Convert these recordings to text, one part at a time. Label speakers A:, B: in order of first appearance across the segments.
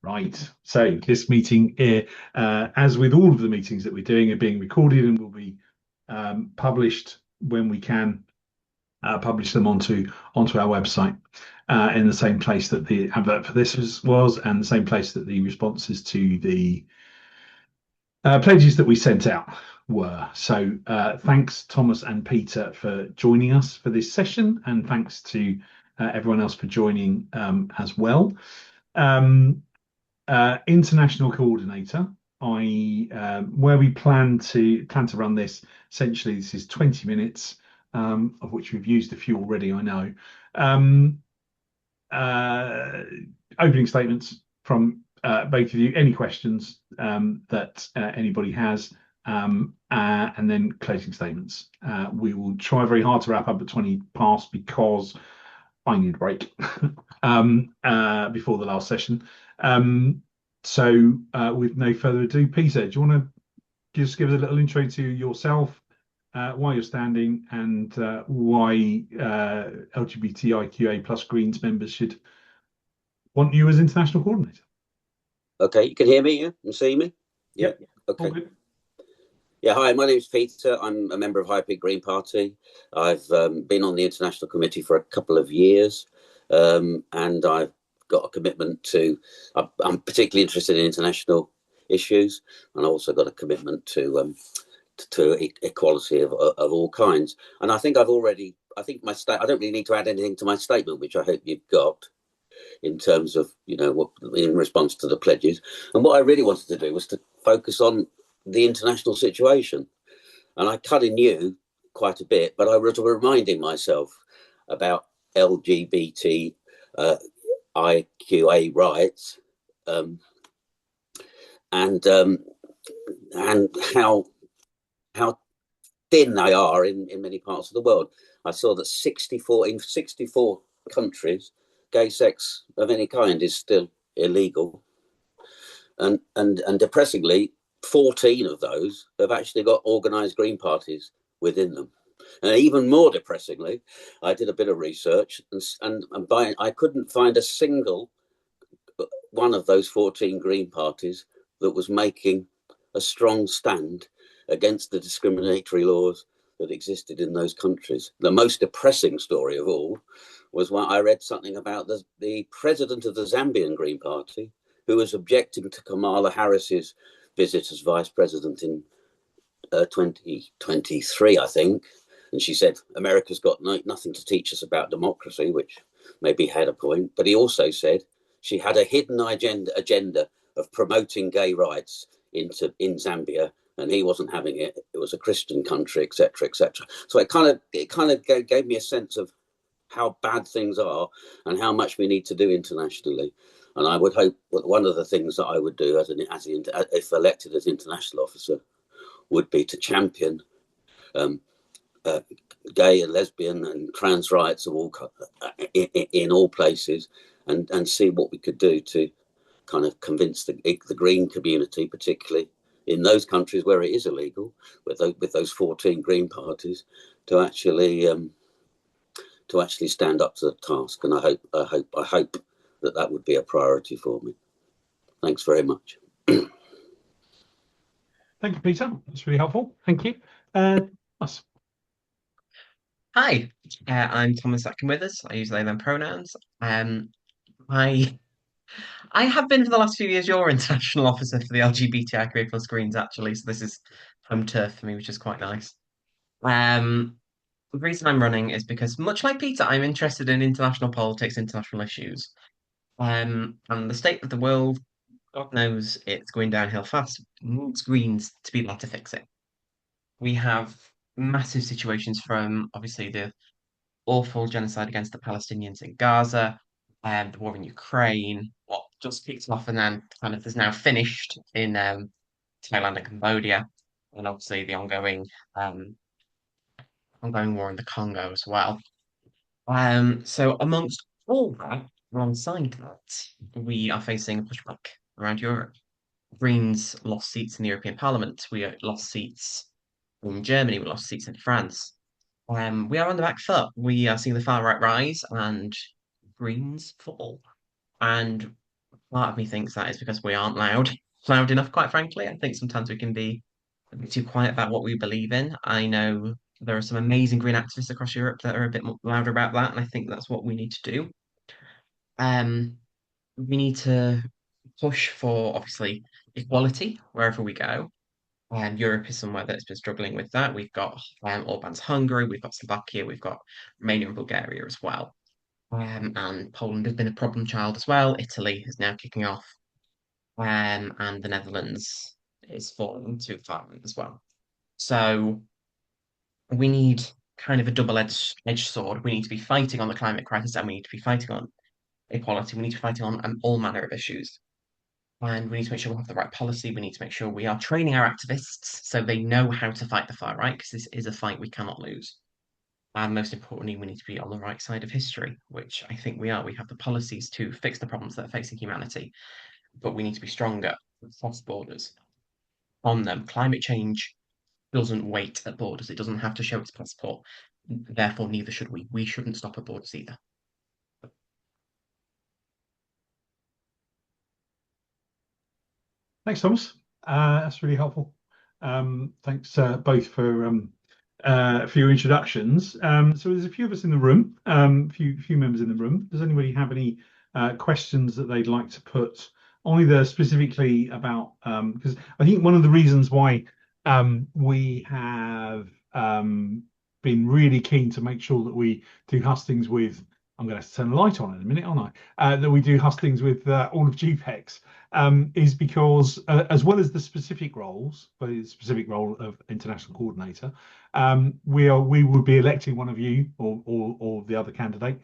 A: Right. So this meeting, as with all of the meetings that we're doing, are being recorded and will be published when we can publish them onto our website in the same place that the advert for this was, and the same place that the responses to the pledges that we sent out were. So thanks, Thomas and Peter, for joining us for this session, and thanks to everyone else for joining as well. International coordinator. Where we plan to run this. Essentially, this is 20 minutes, of which we've used a few already. I know. Um, uh, Opening statements from both of you. Any questions that anybody has, and then closing statements. We will try very hard to wrap up at 20 past because I need a break before the last session. With no further ado, Peter, do you want to just give us a little intro to yourself, why you're standing, and why LGBTIQA plus Greens members should want you as international coordinator?
B: Okay, you can hear me, yeah? You see me? Yeah.
A: Yep.
B: Okay.
A: All good.
B: Yeah, hi, my name's Peter. I'm a member of High Peak Green Party. I've been on the International Committee for a couple of years, and I've got a commitment I'm particularly interested in international issues, and I also got a commitment to equality of all kinds. And I think I don't really need to add anything to my statement, which I hope you've got, in terms of, in response to the pledges. And what I really wanted to do was to focus on the international situation. And I kind of knew quite a bit, but I was reminding myself about LGBT IQA rights, and how thin they are in many parts of the world. I saw that 64 countries, gay sex of any kind is still illegal, and depressingly, 14 of those have actually got organised Green parties within them. And even more depressingly, I did a bit of research, and I couldn't find a single one of those 14 Green parties that was making a strong stand against the discriminatory laws that existed in those countries. The most depressing story of all was when I read something about the president of the Zambian Green Party, who was objecting to Kamala Harris's visit as vice president in 2023, I think. And she said, America's got nothing to teach us about democracy, which maybe had a point. But he also said she had a hidden agenda of promoting gay rights in Zambia, and he wasn't having it. It was a Christian country, etc., etc. So it kind of gave me a sense of how bad things are and how much we need to do internationally. And I would hope that one of the things that I would do if elected as international officer would be to champion gay and lesbian and trans rights of all in all places, and see what we could do to kind of convince the green community, particularly in those countries where it is illegal, with those 14 green parties, to actually stand up to the task. And I hope that would be a priority for me. Thanks very much.
A: Thank you, Peter. That's really helpful. Thank you. Us.
C: Hi, I'm Thomas Atkin-Withers. I use they them pronouns. I I have been for the last few years your international officer for the LGBTIQA plus Greens, actually. So this is home turf for me, which is quite nice. The reason I'm running is because, much like Peter, I'm interested in international politics, international issues. And the state of the world, God knows it's going downhill fast. Needs Greens to be there to fix it. We have massive situations from obviously the awful genocide against the Palestinians in Gaza, the war in Ukraine, what just kicked off and then kind of is now finished in Thailand and Cambodia, and obviously the ongoing war in the Congo as well. So amongst all that, alongside that, we are facing a pushback around Europe. Greens lost seats in the European Parliament. We lost seats in Germany. We lost seats in France. We are on the back foot. We are seeing the far right rise and Greens fall. And Part of me thinks that is because we aren't loud enough, quite frankly. I think sometimes we can be a bit too quiet about what we believe in. I know there are some amazing green activists across Europe that are a bit more louder about that, and I think that's what we need to do. We need to push for obviously equality wherever we go. Europe is somewhere that's been struggling with that. We've got Orban's Hungary, we've got Slovakia, we've got Romania and Bulgaria as well. And Poland has been a problem child as well. Italy is now kicking off, and the Netherlands is falling too far as well. So we need kind of a double-edged sword. We need to be fighting on the climate crisis, and we need to be fighting on equality. We need to be fighting on all manner of issues. And we need to make sure we have the right policy. We need to make sure we are training our activists so they know how to fight the fight, right? Because this is a fight we cannot lose. And most importantly, we need to be on the right side of history, which I think we are. We have the policies to fix the problems that are facing humanity, but we need to be stronger across borders on them. Climate change doesn't wait at borders. It doesn't have to show its passport. Therefore, neither should we. We shouldn't stop at borders either.
A: Thanks, Thomas. That's really helpful. Thanks both for your introductions. So there's a few of us in the room, few members in the room. Does anybody have any questions that they'd like to put either specifically about, because I think one of the reasons why we have been really keen to make sure that we do hustings with, I'm going to turn the light on in a minute, aren't I? That we do hustings with all of GPEx is because, as well as the specific roles, the specific role of International Coordinator, we would be electing one of you or the other candidate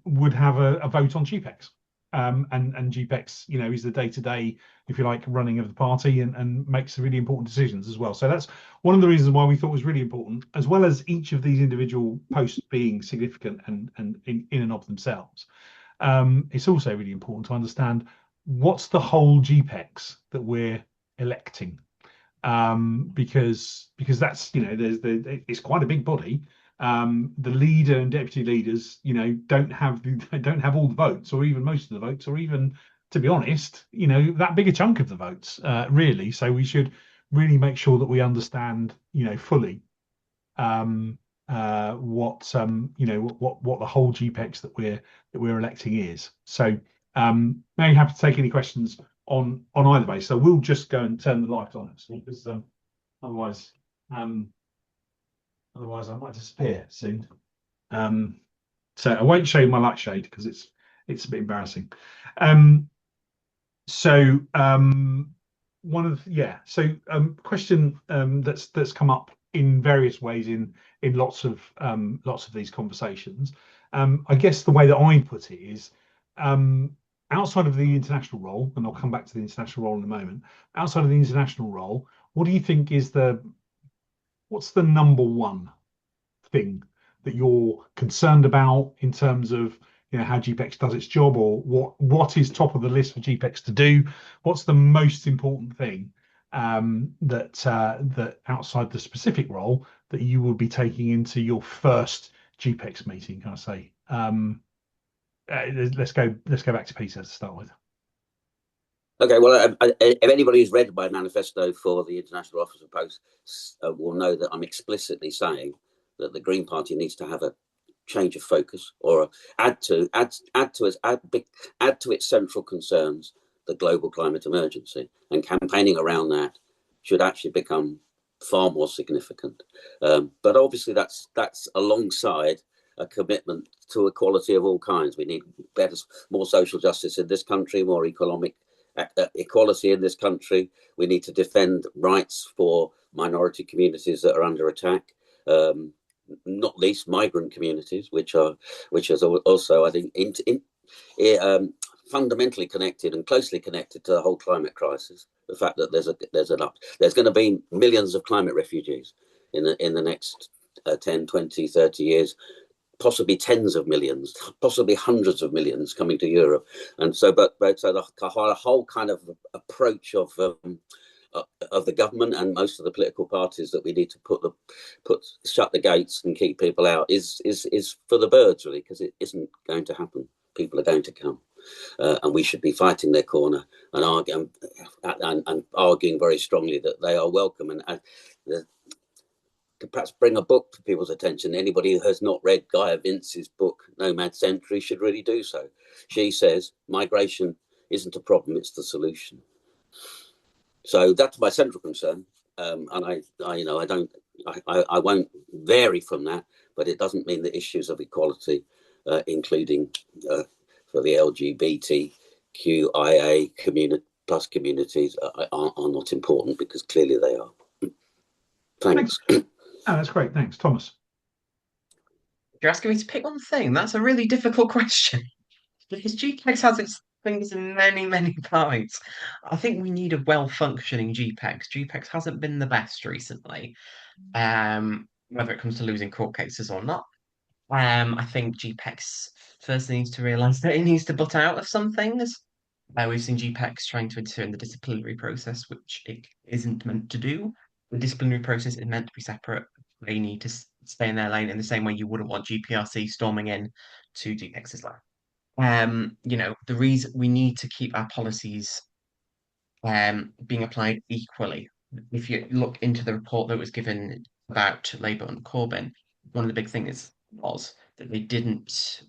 A: would have a vote on GPEx. And GPEx, is the day-to-day, if you like, running of the party and makes really important decisions as well. So that's one of the reasons why we thought was really important, as well as each of these individual posts being significant and in and of themselves. It's also really important to understand what's the whole GPEx that we're electing, because that's it's quite a big body. The leader and deputy leaders, don't have all the votes, or even most of the votes, or even, to be honest, that big a chunk of the votes, really. So we should really make sure that we understand, fully what the whole GPEx that we're electing is. So now you have to take any questions on either base. So we'll just go and turn the light on, actually, because otherwise I might disappear soon. So I won't show you my light shade because it's a bit embarrassing. Question that's come up in various ways in lots of these conversations. I guess the way that I put it is, outside of the international role, and I'll come back to the international role in a moment. Outside of the international role, what do you think is what's the number one thing that you're concerned about in terms of how GPEx does its job, or what is top of the list for GPEx to do? What's the most important thing that outside the specific role that you will be taking into your first GPEx meeting? Can I say? Let's go back to Peter to start with.
B: Okay, well, if anybody's read my manifesto for the International Office of Posts will know that I'm explicitly saying that the Green Party needs to have a change of focus, or add to its central concerns the global climate emergency, and campaigning around that should actually become far more significant. But obviously, that's alongside a commitment to equality of all kinds. We need more social justice in this country, more economic equality in this country. We need to defend rights for minority communities that are under attack, not least migrant communities, which is also, I think, fundamentally connected and closely connected to the whole climate crisis. The fact that there's going to be millions of climate refugees in the next 10, 20, 30 years, possibly tens of millions, possibly hundreds of millions coming to Europe. And so, so the whole kind of approach of the government and most of the political parties that we need to shut the gates and keep people out is for the birds, really, because it isn't going to happen. People are going to come. and we should be fighting their corner and arguing very strongly that they are welcome. And to perhaps bring a book to people's attention, anybody who has not read Gaia Vince's book, Nomad Century, should really do so. She says migration isn't a problem, it's the solution. So that's my central concern. And I won't vary from that, but it doesn't mean that issues of equality, including for the LGBTQIA communities, are not important, because clearly they are. Thanks.
A: Oh, that's great. Thanks, Thomas.
C: You're asking me to pick one thing. That's a really difficult question because GPEx has its things in many, many parts. I think we need a well-functioning GPEx. GPEx hasn't been the best recently, whether it comes to losing court cases or not. I think GPEx first needs to realise that it needs to butt out of some things. We've seen GPEx trying to interfere in the disciplinary process, which it isn't meant to do. The disciplinary process is meant to be separate. They need to stay in their lane in the same way you wouldn't want GPRC storming in to GPEx's lane. The reason we need to keep our policies being applied equally. If you look into the report that was given about Labour and Corbyn, one of the big things was that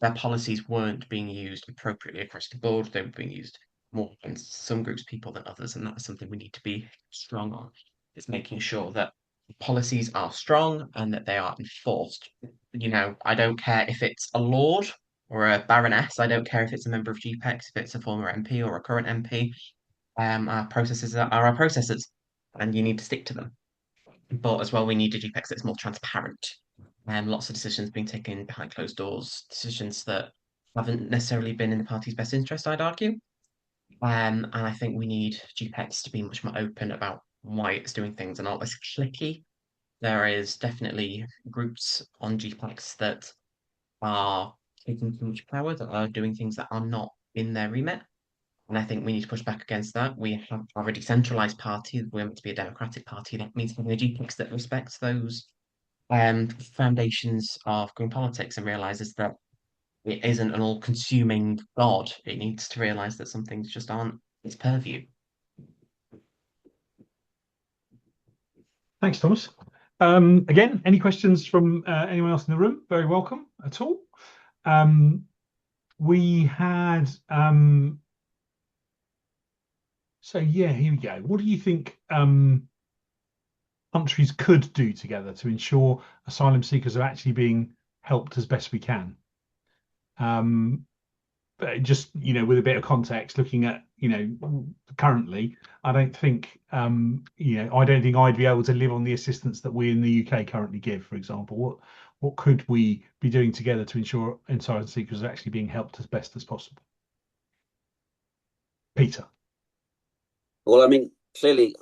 C: their policies weren't being used appropriately across the board. They were being used more in some groups of people than others, and that's something we need to be strong on. Is making sure that policies are strong and that they are enforced. I don't care if it's a lord or a baroness. I don't care if it's a member of GPEx, if it's a former MP or a current MP. Our processes are our processes, and you need to stick to them. But as well, we need a GPEx that's more transparent. Lots of decisions being taken behind closed doors, decisions that haven't necessarily been in the party's best interest, I'd argue. And I think we need GPEx to be much more open about why it's doing things and not as clicky. There is definitely groups on GPEx that are taking too much power, that are doing things that are not in their remit. And I think we need to push back against that. We have a decentralized party. We're meant to be a democratic party. That means having a GPEx that respects those foundations of green politics and realizes that it isn't an all-consuming god. It needs to realize that some things just aren't its purview.
A: Thanks, Thomas. Again, any questions from anyone else in the room? Very welcome at all. We had so yeah, here we go. What do you think countries could do together to ensure asylum seekers are actually being helped as best we can? But just with a bit of context, looking at currently, I don't think I'd be able to live on the assistance that we in the UK currently give, for example. What could we be doing together to ensure asylum seekers are actually being helped as best as possible? Peter.
B: Well, I mean, clearly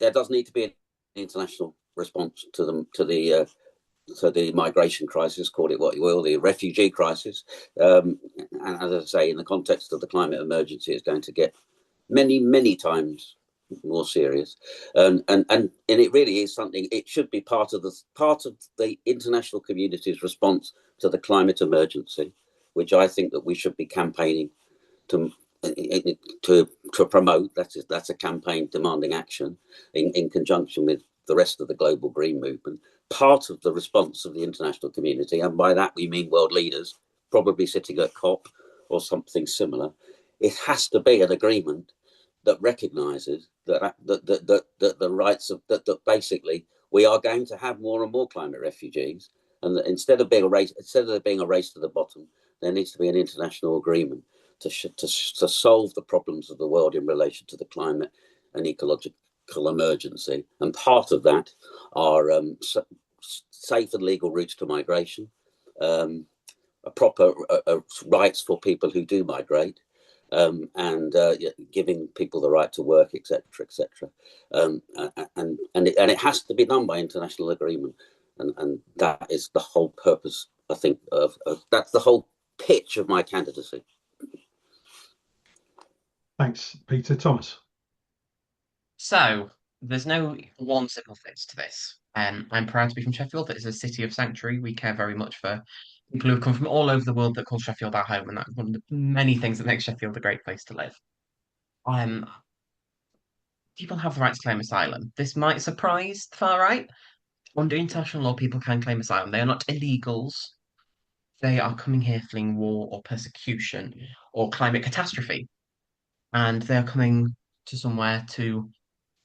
B: there does need to be an international response to the migration crisis, call it what you will, the refugee crisis. And as I say, in the context of the climate emergency, it's going to get many, many times more serious. And it really is something. It should be part of the international community's response to the climate emergency, which I think that we should be campaigning to promote. That's a campaign demanding action in conjunction with the rest of the global green movement. Part of the response of the international community, and by that we mean world leaders, probably sitting at COP or something similar. It has to be an agreement that recognises that the rights of that basically we are going to have more and more climate refugees, and that instead of there being a race to the bottom, there needs to be an international agreement to solve the problems of the world in relation to the climate and ecological emergency. And part of that are safe and legal routes to migration, proper rights for people who do migrate, and giving people the right to work, etc., etc. And it has to be done by international agreement, and that is the whole purpose, I think, of that's the whole pitch of my candidacy.
A: Thanks, Peter. Thomas.
C: So there's no one simple fix to this. I'm proud to be from Sheffield. That is a city of sanctuary. We care very much for people who have come from all over the world that call Sheffield our home, and that's one of the many things that makes Sheffield a great place to live. Um, People have the right to claim asylum. This might surprise the far right. Under international law, people can claim asylum. They are not illegals. They are coming here fleeing war or persecution or climate catastrophe, and they are coming to somewhere to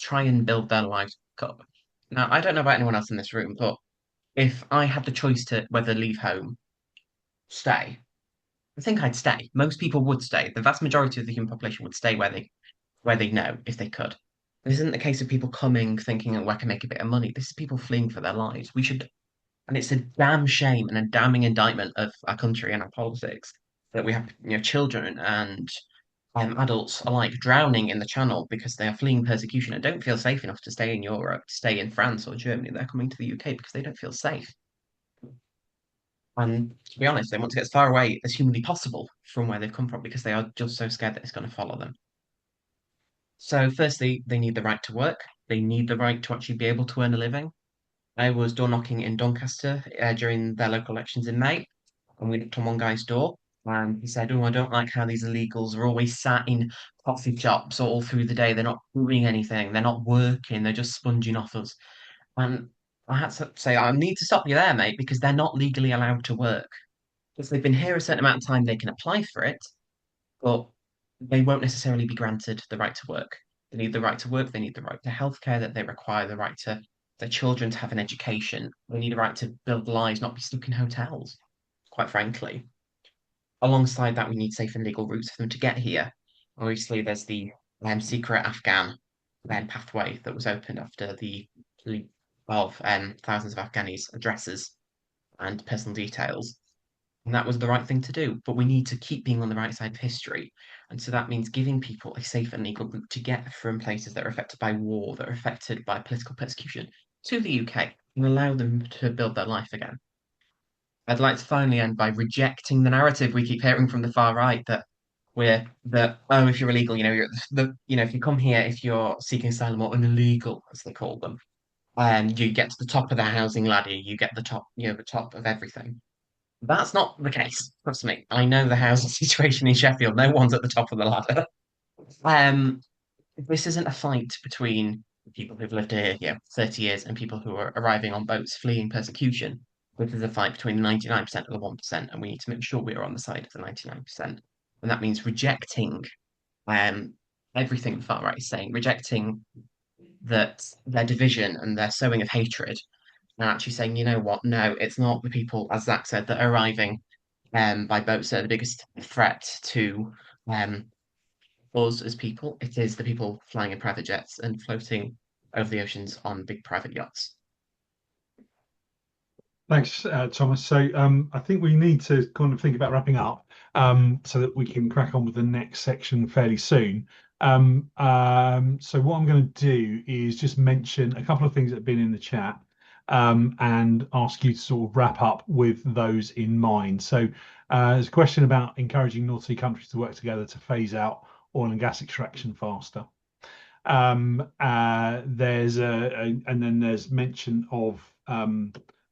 C: try and build their lives up. Now, I don't know about anyone else in this room, but if I had the choice to whether leave home, stay, I think I'd stay. Most people would stay. The vast majority of the human population would stay where they know if they could. This isn't the case of people coming thinking, oh, I can make a bit of money. This is people fleeing for their lives. We should, and it's a damn shame and a damning indictment of our country and our politics that we have, children and adults alike drowning in the Channel because they are fleeing persecution and don't feel safe enough to stay in Europe, stay in France or Germany. They're coming to the UK because they don't feel safe. And to be honest, they want to get as far away as humanly possible from where they've come from because they are just so scared that it's going to follow them. So, firstly, they need the right to work. They need the right to actually be able to earn a living. I was door knocking in Doncaster during their local elections in May, and we knocked on one guy's door, and he said, "Oh, I don't like how these illegals are always sat in coffee shops all through the day. They're not doing anything. They're not working. They're just sponging off us." And I had to say, "I need to stop you there, mate, because they're not legally allowed to work. If they've been here a certain amount of time, they can apply for it, but they won't necessarily be granted the right to work. They need the right to work, they need the right to healthcare that they require, the right to their children to have an education. They need a right to build lives, not be stuck in hotels, quite frankly. Alongside that, we need safe and legal routes for them to get here. Obviously, there's the secret Afghan pathway that was opened after the of thousands of Afghanis' addresses and personal details. And that was the right thing to do. But we need to keep being on the right side of history. And so that means giving people a safe and legal route to get from places that are affected by war, that are affected by political persecution, to the UK and allow them to build their life again. I'd like to finally end by rejecting the narrative we keep hearing from the far right that oh, if you're illegal, you're if you come here, if you're seeking asylum or an illegal, as they call them, and you get to the top of the housing ladder, you get the top, the top of everything. That's not the case. Trust me. I know the housing situation in Sheffield. No one's at the top of the ladder. Um, this isn't a fight between people who've lived here, 30 years and people who are arriving on boats fleeing persecution. This is a fight between the 99% of the 1%, and we need to make sure we are on the side of the 99%. And that means rejecting um, everything the far right is saying, rejecting that their division and their sowing of hatred, and actually saying, you know what, no, it's not the people, as Zach said, that are arriving by boats that are the biggest threat to us as people. It is the people flying in private jets and floating over the oceans on big private yachts.
A: Thanks, Thomas. So I think we need to kind of think about wrapping up so that we can crack on with the next section fairly soon. So what I'm going to do is just mention a couple of things that have been in the chat and ask you to sort of wrap up with those in mind. So there's a question about encouraging North Sea countries to work together to phase out oil and gas extraction faster. And then there's mention of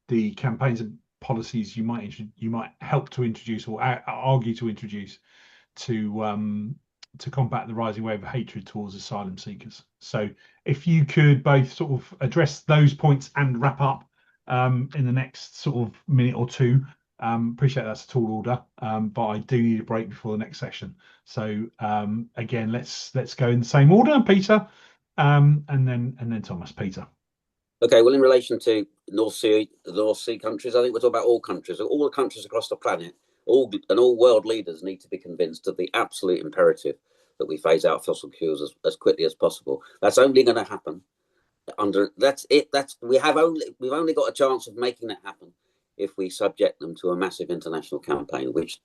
A: the campaigns and policies you might help to introduce or argue to introduce to combat the rising wave of hatred towards asylum seekers. So if you could both sort of address those points and wrap up in the next sort of minute or two. Appreciate that's a tall order, but I do need a break before the next session. So again, let's go in the same order, Peter, and then Thomas. Peter.
B: Okay, well, in relation to the North Sea countries, I think we're talking about all countries, all the countries across the planet, all world leaders need to be convinced of the absolute imperative that we phase out fossil fuels as quickly as possible. That's only going to happen we've only got a chance of making that happen if we subject them to a massive international campaign, which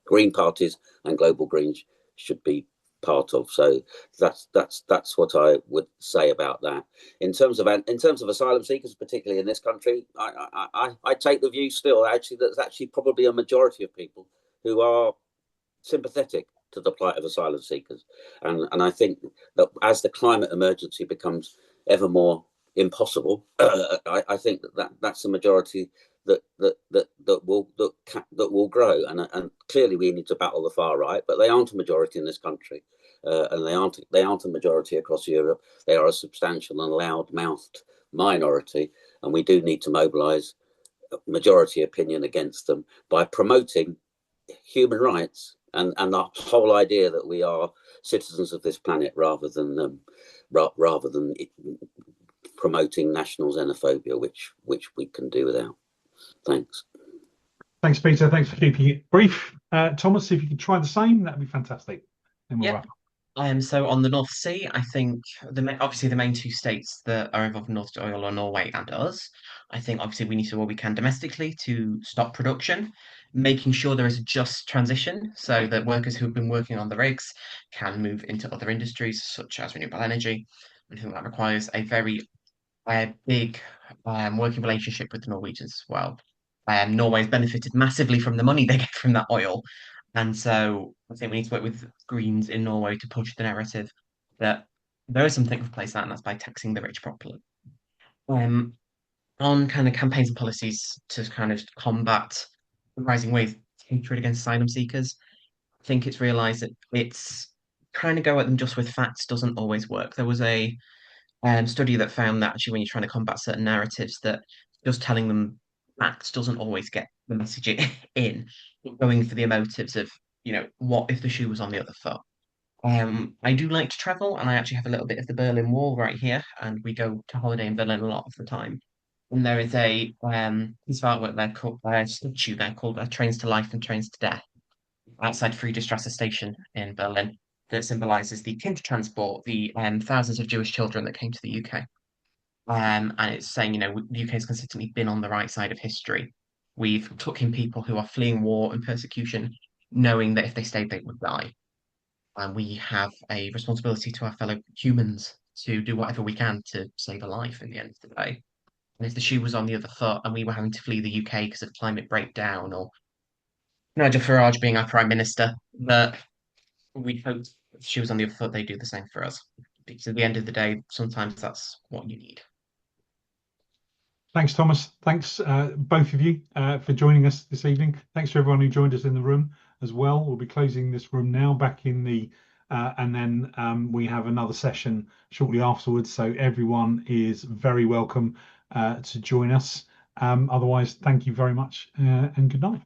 B: green parties and global greens should be part of. So that's what I would say about that. In terms of asylum seekers, particularly in this country, I take the view still actually that there's actually probably a majority of people who are sympathetic to the plight of asylum seekers, and I think that as the climate emergency becomes ever more impossible, I think that's the majority that will grow. And clearly we need to battle the far right, but they aren't a majority in this country, and they aren't a majority across Europe. They are a substantial and loud-mouthed minority, and we do need to mobilise majority opinion against them by promoting human rights and the whole idea that we are citizens of this planet rather than promoting national xenophobia, which we can do without. Thanks.
A: Thanks, Peter. Thanks for keeping it brief. Thomas, if you could try the same, that'd be fantastic. And we'll wrap up.
C: So on the North Sea, I think obviously the main two states that are involved in North Sea oil are Norway and us. I think obviously we need to do what we can domestically to stop production, making sure there is a just transition so that workers who've been working on the rigs can move into other industries such as renewable energy. I think that requires a very big working relationship with the Norwegians as well. Norway's benefited massively from the money they get from that oil. And so I think we need to work with Greens in Norway to push the narrative that there is something to replace that, and that's by taxing the rich properly. On kind of campaigns and policies to kind of combat the rising wave of hatred against asylum seekers, I think it's realised that it's trying to go at them just with facts doesn't always work. There was a study that found that actually when you're trying to combat certain narratives, that just telling them facts doesn't always get the message in. Going for the emotives of, what if the shoe was on the other foot? I do like to travel, and I actually have a little bit of the Berlin Wall right here, and we go to holiday in Berlin a lot of the time. And there is a piece of artwork there called a statue there called "Trains to Life and Trains to Death" outside Friedrichstrasse station in Berlin that symbolises the Kindertransport, the thousands of Jewish children that came to the UK. And it's saying, the UK has consistently been on the right side of history. We've took in people who are fleeing war and persecution, knowing that if they stayed, they would die. And we have a responsibility to our fellow humans to do whatever we can to save a life in the end of the day. And if the shoe was on the other foot and we were having to flee the UK because of climate breakdown or Nigel Farage being our Prime Minister, that we hope if the shoe was on the other foot, they do the same for us. Because at the end of the day, sometimes that's what you need.
A: Thanks, Thomas. Thanks, both of you, for joining us this evening. Thanks to everyone who joined us in the room as well. We'll be closing this room now back in the, and then we have another session shortly afterwards. So everyone is very welcome to join us. Otherwise, thank you very much and good night.